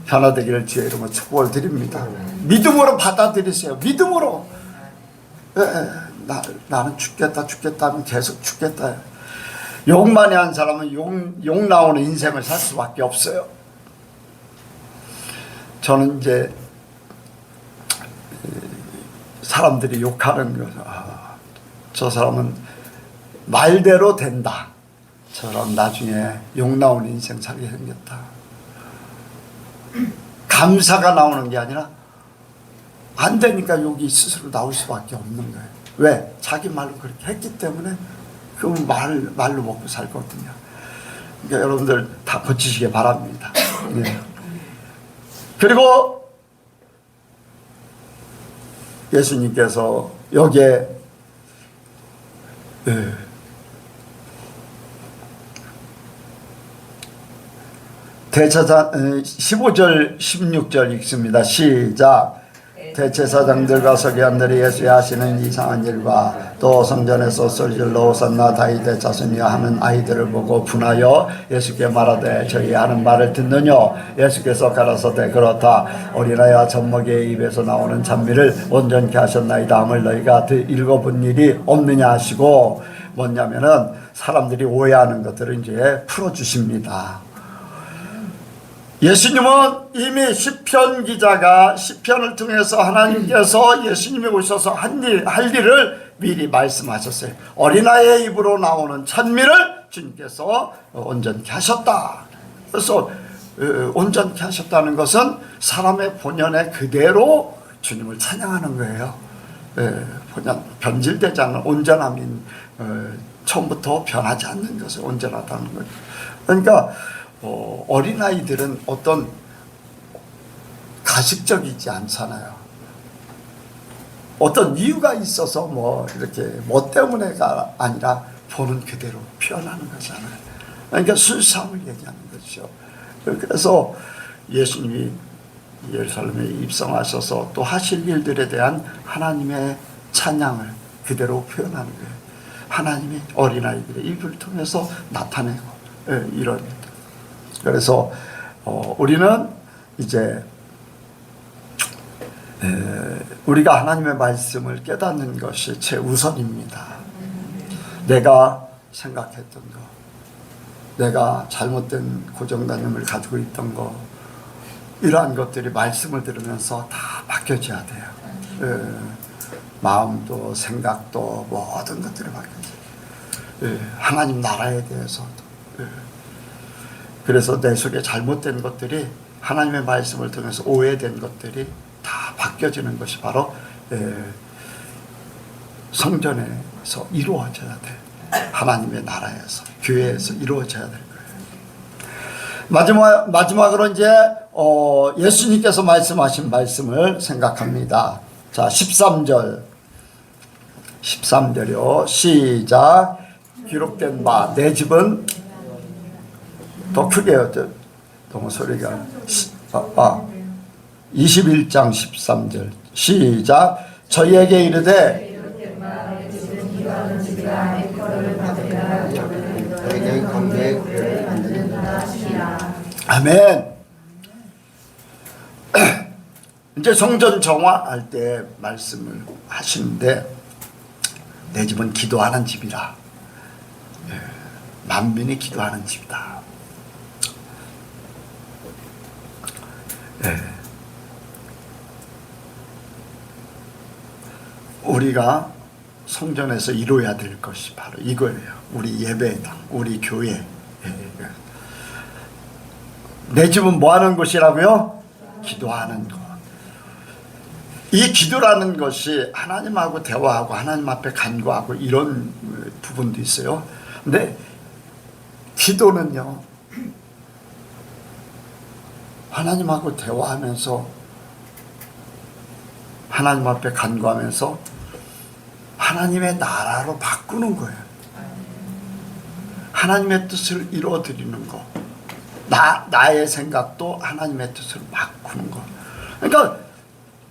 변화되기를 주의 이름으로 축복을 드립니다. 믿음으로 받아들이세요. 믿음으로. 나는 죽겠다 하면 계속 죽겠다. 욕 많이 한 사람은 욕 나오는 인생을 살 수밖에 없어요. 저는 이제 사람들이 욕하는 거, 저 사람은 말대로 된다. 저런 나중에 욕 나오는 인생 살게 생겼다. 감사가 나오는 게 아니라 안 되니까 욕이 스스로 나올 수밖에 없는 거예요. 왜? 자기 말로 그렇게 했기 때문에 그 말로 먹고 살거든요. 그러니까 여러분들 다 고치시기 바랍니다. 네. 그리고 예수님께서 여기에 15절 16절 읽습니다. 시작. 대제사장들과 서기관들이 예수의 하시는 이상한 일과 또 성전에서 소리질러 호산나 다윗의 자손이여 하는 아이들을 보고 분하여 예수께 말하되 저희 하는 말을 듣느냐. 예수께서 가라사대 그렇다. 어린아이와 젖먹이의 입에서 나오는 찬미를 온전케 하셨나이다 함을 너희가 읽어본 일이 없느냐 하시고, 뭐냐면은 사람들이 오해하는 것들을 이제 풀어주십니다. 예수님은 이미 시편 기자가 시편을 통해서 하나님께서 예수님이 오셔서 할 일을 미리 말씀하셨어요. 어린아이의 입으로 나오는 찬미를 주님께서 온전케 하셨다. 그래서 온전케 하셨다는 것은 사람의 본연의 그대로 주님을 찬양하는 거예요. 본연 변질되지 않는 온전함인, 처음부터 변하지 않는 것을 온전하다는 거죠. 그러니까 어린아이들은 어떤 가식적이지 않잖아요. 어떤 이유가 있어서 뭐 이렇게 뭐 때문에가 아니라 보는 그대로 표현하는 거잖아요. 그러니까 순수함을 얘기하는 거죠. 그래서 예수님이 예루살렘에 입성하셔서 또 하실 일들에 대한 하나님의 찬양을 그대로 표현하는 거예요. 하나님이 어린아이들의 입을 통해서 나타내고 이런. 그래서 우리는 이제 우리가 하나님의 말씀을 깨닫는 것이 최우선입니다. 내가 생각했던 거, 내가 잘못된 고정관념을 가지고 있던 거, 이러한 것들이 말씀을 들으면서 다 바뀌어져야 돼요. 마음도 생각도 모든 것들이 바뀌어져요. 하나님 나라에 대해서도. 그래서 내 속에 잘못된 것들이 하나님의 말씀을 통해서 오해된 것들이 다 바뀌어지는 것이 바로 성전에서 이루어져야 돼. 하나님의 나라에서, 교회에서 이루어져야 될 거예요. 마지막으로 이제 예수님께서 말씀하신 말씀을 생각합니다. 자, 13절이요. 시작. 기록된 바 내 집은 더 크게 해요. 너무 소리가 21장 13절 시작. 저희에게 이르되 아멘. 이제 성전 정화할 때 말씀을 하시는데 내 집은 기도하는 집이라. 예, 만민이 기도하는 집이다. 예. 우리가 성전에서 이루어야 될 것이 바로 이거예요. 우리 예배당, 우리 교회. 예. 내 집은 뭐 하는 곳이라고요? 기도하는 곳. 이 기도라는 것이 하나님하고 대화하고 하나님 앞에 간구하고 이런 부분도 있어요. 근데 기도는요, 하나님하고 대화하면서 하나님 앞에 간구하면서 하나님의 나라로 바꾸는 거예요. 하나님의 뜻을 이루어드리는 거. 나의 생각도 하나님의 뜻으로 바꾸는 거. 그러니까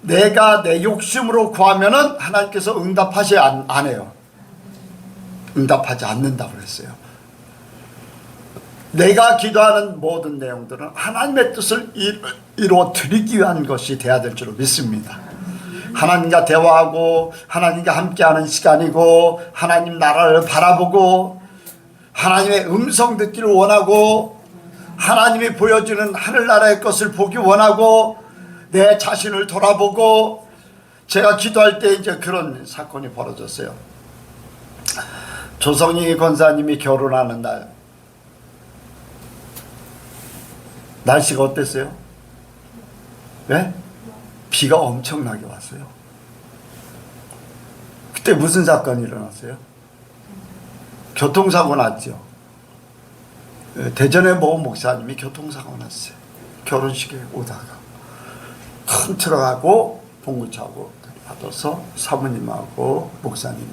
내가 내 욕심으로 구하면은 하나님께서 응답하지 안 해요. 응답하지 않는다고 그랬어요. 내가 기도하는 모든 내용들은 하나님의 뜻을 이루어드리기 위한 것이 돼야 될 줄로 믿습니다. 하나님과 대화하고 하나님과 함께하는 시간이고 하나님 나라를 바라보고 하나님의 음성 듣기를 원하고 하나님이 보여주는 하늘나라의 것을 보기 원하고 내 자신을 돌아보고. 제가 기도할 때 이제 그런 사건이 벌어졌어요. 조성희 권사님이 결혼하는 날 날씨가 어땠어요? 네? 비가 엄청나게 왔어요. 그때 무슨 사건이 일어났어요? 교통사고 났죠. 대전의 모 목사님이 교통사고 났어요. 결혼식에 오다가 큰 트럭하고 봉구차하고 받아서 사모님하고 목사님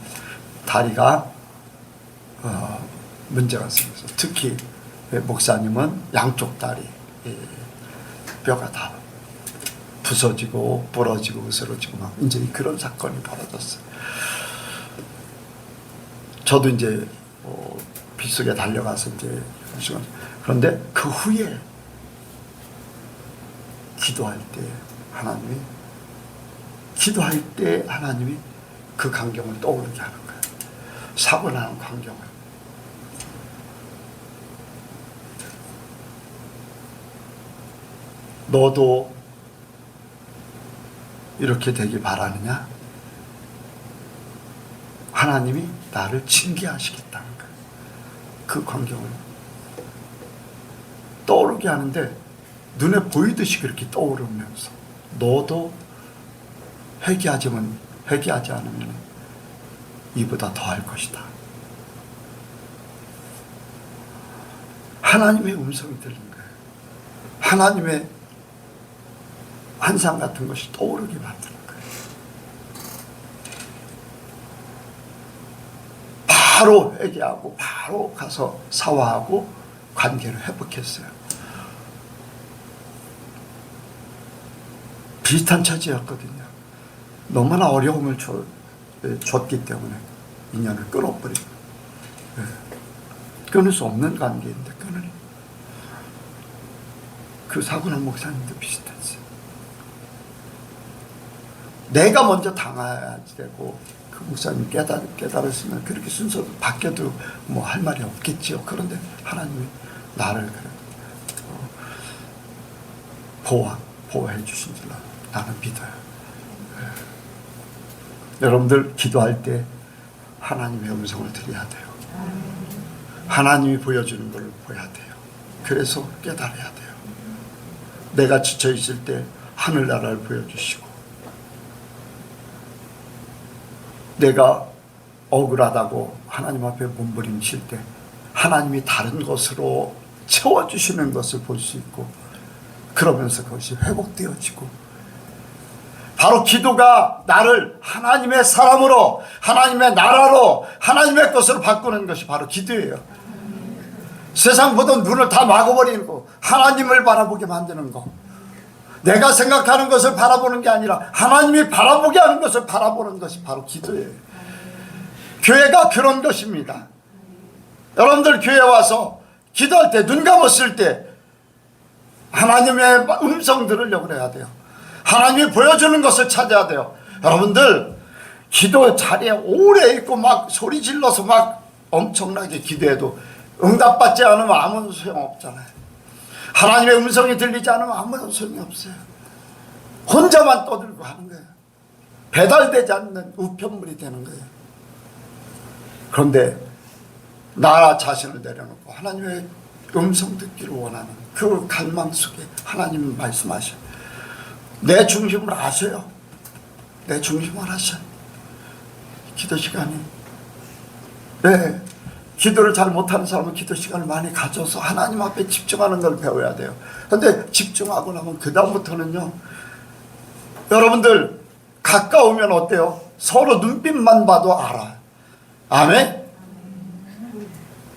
다리가 문제가 생겨서, 특히 목사님은 양쪽 다리 뼈가 다 부서지고 부러지고 으스러지고 막 이제 그런 사건이 벌어졌어요. 저도 이제 빗속에 달려가서 이제 그런데 그 후에 기도할 때 하나님이 그 광경을 떠오르게 하는 거예요. 사고 나는 광경을. 너도 이렇게 되길 바라느냐? 하나님이 나를 징계하시겠다는 거예요. 그 광경을 떠오르게 하는데 눈에 보이듯이 그렇게 떠오르면서 너도 회개하지 않으면 이보다 더할 것이다. 하나님의 음성이 들린 거예요. 하나님의 환상 같은 것이 떠오르게 만드는 거예요. 바로 회개하고 바로 가서 사과하고 관계를 회복했어요. 비슷한 처지였거든요. 너무나 어려움을 줬기 때문에 인연을 끊어버리고, 끊을 수 없는 관계인데 끊으니. 그 사고난 목사님도 비슷했어요. 내가 먼저 당해야 되고 그 목사님 깨달았으면 그렇게 순서도 바뀌어도 뭐 할 말이 없겠지요. 그런데 하나님이 나를 보호해 주신 줄 나는 믿어요. 여러분들 기도할 때 하나님의 음성을 들어야 돼요. 하나님이 보여주는 걸 봐야 돼요. 그래서 깨달아야 돼요. 내가 지쳐 있을 때 하늘나라를 보여주시고, 내가 억울하다고 하나님 앞에 몸부림칠 때 하나님이 다른 것으로 채워주시는 것을 볼 수 있고, 그러면서 그것이 회복되어지고, 바로 기도가 나를 하나님의 사람으로, 하나님의 나라로, 하나님의 것으로 바꾸는 것이 바로 기도예요. 세상 보던 눈을 다 막아버리는 거, 하나님을 바라보게 만드는 거. 내가 생각하는 것을 바라보는 게 아니라 하나님이 바라보게 하는 것을 바라보는 것이 바로 기도예요. 교회가 그런 것입니다. 여러분들 교회 와서 기도할 때, 눈 감았을 때 하나님의 음성 들으려고 해야 돼요. 하나님이 보여주는 것을 찾아야 돼요. 여러분들 기도 자리에 오래 있고 막 소리 질러서 막 엄청나게 기도해도 응답받지 않으면 아무 소용없잖아요. 하나님의 음성이 들리지 않으면 아무런 소용이 없어요. 혼자만 떠들고 하는 거예요. 배달되지 않는 우편물이 되는 거예요. 그런데 나 자신을 내려놓고 하나님의 음성 듣기를 원하는 그 갈망 속에 하나님 말씀하셔요. 내 중심을 아셔요. 내 중심을 아셔요. 기도 시간이, 네, 기도를 잘 못하는 사람은 기도 시간을 많이 가져서 하나님 앞에 집중하는 걸 배워야 돼요. 그런데 집중하고 나면 그 다음부터는요, 여러분들 가까우면 어때요? 서로 눈빛만 봐도 알아. 아멘?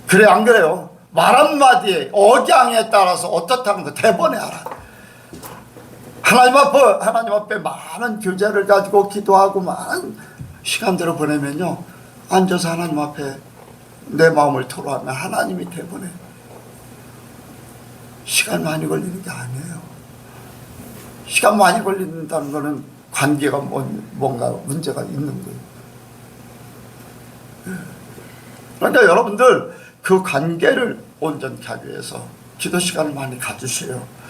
그래 안 그래요? 말 한마디에 억양에 따라서 어떻다는 거 대번에 알아. 하나님 앞에 많은 교제를 가지고 기도하고 많은 시간들을 보내면요, 앉아서 하나님 앞에 내 마음을 토로하면 하나님이 대번에 시간 많이 걸리는 게 아니에요. 시간 많이 걸린다는 거는 관계가 뭔가 문제가 있는 거예요. 그러니까 여러분들 그 관계를 온전케 하기 위해서 기도 시간을 많이 가주세요.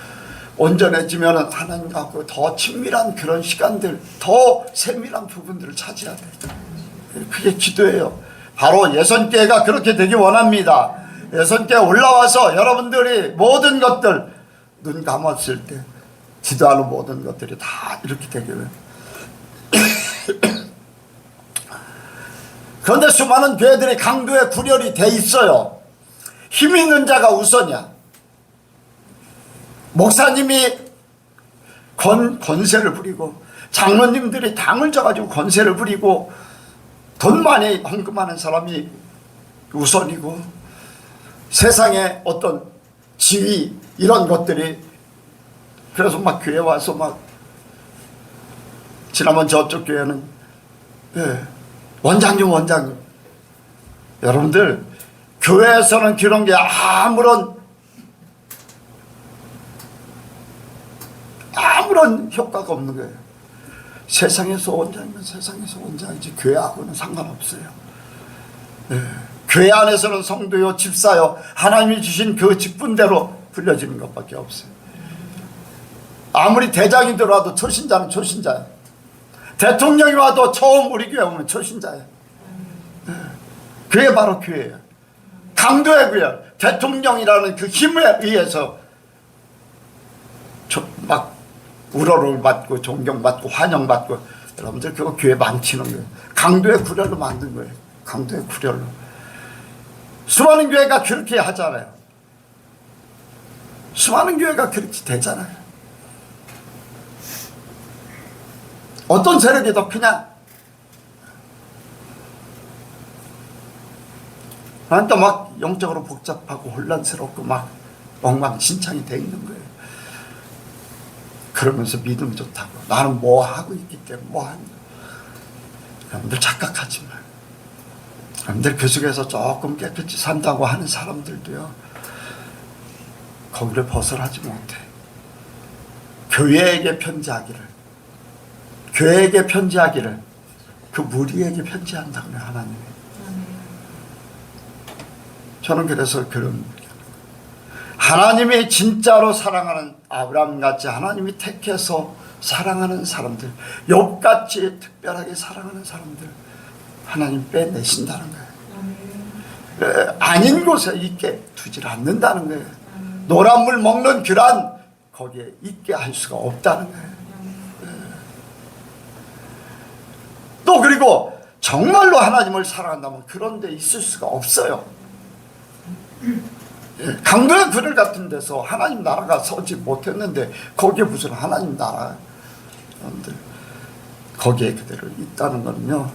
온전해지면 하나님과 더 친밀한 그런 시간들, 더 세밀한 부분들을 차지해야 돼요. 그게 기도예요. 바로 예선교회가 그렇게 되기 원합니다. 예선교회 올라와서 여러분들이 모든 것들 눈 감았을 때 기도하는 모든 것들이 다 이렇게 되기를. 그런데 수많은 교회들이 강도에 구렬이 돼 있어요. 힘 있는 자가 우선이야. 목사님이 권세를 부리고 장로님들이 당을 져가지고 권세를 부리고 돈 많이 헌금하는 사람이 우선이고 세상에 어떤 지위 이런 것들이, 그래서 막 교회 와서 막 지난번 저쪽 교회는 원장님 여러분들 교회에서는 그런 게 아무런 효과가 없는 거예요. 세상에서 원장이면 세상에서 원장이지 교회하고는 상관없어요. 교회 안에서는 성도요, 집사요, 하나님이 주신 그 직분대로 불려지는 것밖에 없어요. 아무리 대장이더라도 초신자는 초신자예요. 대통령이 와도 처음 우리 교회 오면 초신자예요. 그게 바로 교회예요. 강도의 교회, 대통령이라는 그 힘에 의해서 막 우러를 받고 존경받고 환영받고, 여러분들 그거 교회 망치는 거예요. 강도의 구렬로 만든 거예요. 강도의 구렬로. 수많은 교회가 그렇게 하잖아요. 수많은 교회가 그렇게 되잖아요. 어떤 세력이도 그냥 또 막 영적으로 복잡하고 혼란스럽고 막 엉망진창이 돼 있는 거예요. 그러면서 믿음이 좋다고, 나는 뭐 하고 있기 때문에 뭐 하는 거예요. 여러분들 착각하지 마요. 여러분들 그 속에서 조금 깨끗이 산다고 하는 사람들도요, 거기를 벗어나지 못해. 교회에게 편지하기를, 교회에게 편지하기를 그 무리에게 편지한다고요, 하나님이. 저는 그래서 그런, 하나님이 진짜로 사랑하는 아브라함같이 하나님이 택해서 사랑하는 사람들, 욥같이 특별하게 사랑하는 사람들 하나님 빼내신다는 거예요. 아닌 곳에 있게 두질 않는다는 거예요. 노란 물 먹는 교란 거기에 있게 할 수가 없다는 거예요. 또 그리고 정말로 하나님을 사랑한다면 그런 데 있을 수가 없어요. 강도의 그늘 같은 데서 하나님 나라가 서지 못했는데 거기에 무슨 하나님 나라, 여러분들 거기에 그대로 있다는 거는요,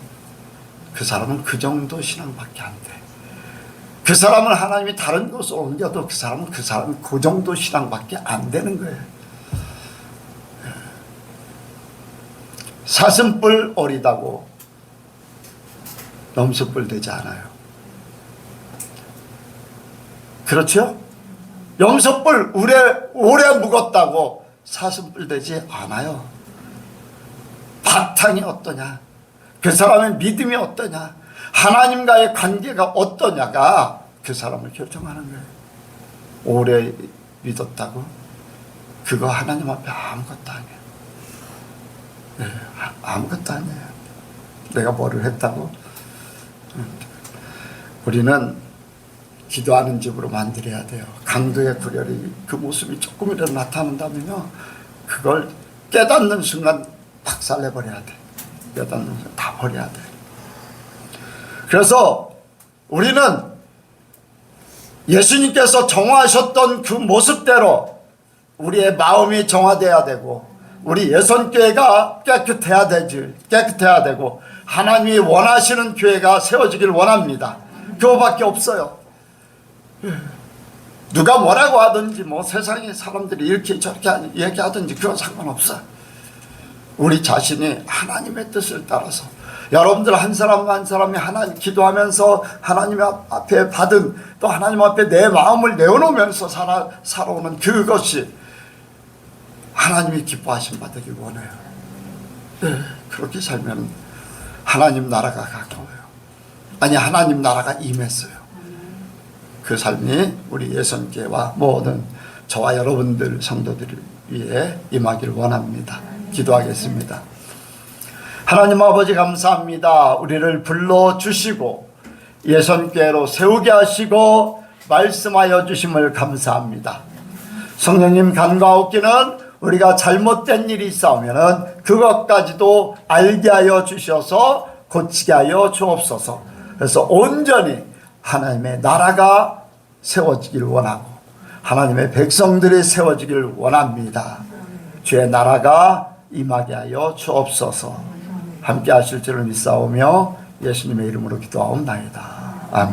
그 사람은 그 정도 신앙밖에 안 돼. 그 사람은 하나님이 다른 곳으로 옮겨도 그 사람은 그 정도 신앙밖에 안 되는 거예요. 사슴뿔 어리다고 염소뿔 되지 않아요. 그렇죠? 염소뿔 오래 묵었다고 사슴뿔 되지 않아요. 바탕이 어떠냐, 그 사람의 믿음이 어떠냐, 하나님과의 관계가 어떠냐가 그 사람을 결정하는 거예요. 오래 믿었다고 그거 하나님 앞에 아무것도 아니에요. 네, 아무것도 아니에요. 내가 뭐를 했다고? 우리는 기도하는 집으로 만들어야 돼요. 강도의 구렬이 그 모습이 조금이라도 나타난다면요, 그걸 깨닫는 순간 박살내버려야 돼. 깨닫는 순간 다 버려야 돼. 그래서 우리는 예수님께서 정화하셨던 그 모습대로 우리의 마음이 정화돼야 되고, 우리 예선교회가 깨끗해야 되고, 하나님이 원하시는 교회가 세워지길 원합니다. 그거밖에 없어요. 누가 뭐라고 하든지, 뭐 세상의 사람들이 이렇게 저렇게 얘기하든지 그건 상관없어. 우리 자신이 하나님의 뜻을 따라서, 여러분들 한 사람 한 사람이 하나님 기도하면서 하나님 앞에 받은, 또 하나님 앞에 내 마음을 내어놓으면서 살아오는 그것이 하나님이 기뻐하심 받으길 원해요. 네, 그렇게 살면 하나님 나라가 가까워요. 아니, 하나님 나라가 임했어요. 그 삶이 우리 예선교회와 모든 저와 여러분들 성도들 위해 임하길 원합니다. 기도하겠습니다. 하나님 아버지, 감사합니다. 우리를 불러주시고 예선교회로 세우게 하시고 말씀하여 주심을 감사합니다. 성령님 간과하옵기는 우리가 잘못된 일이 있으면 그것까지도 알게 하여 주셔서 고치게 하여 주옵소서. 그래서 온전히 하나님의 나라가 세워지길 원하고 하나님의 백성들이 세워지길 원합니다. 주의 나라가 임하게 하여 주옵소서. 함께 하실 줄을 믿사오며 예수님의 이름으로 기도하옵나이다. 아멘.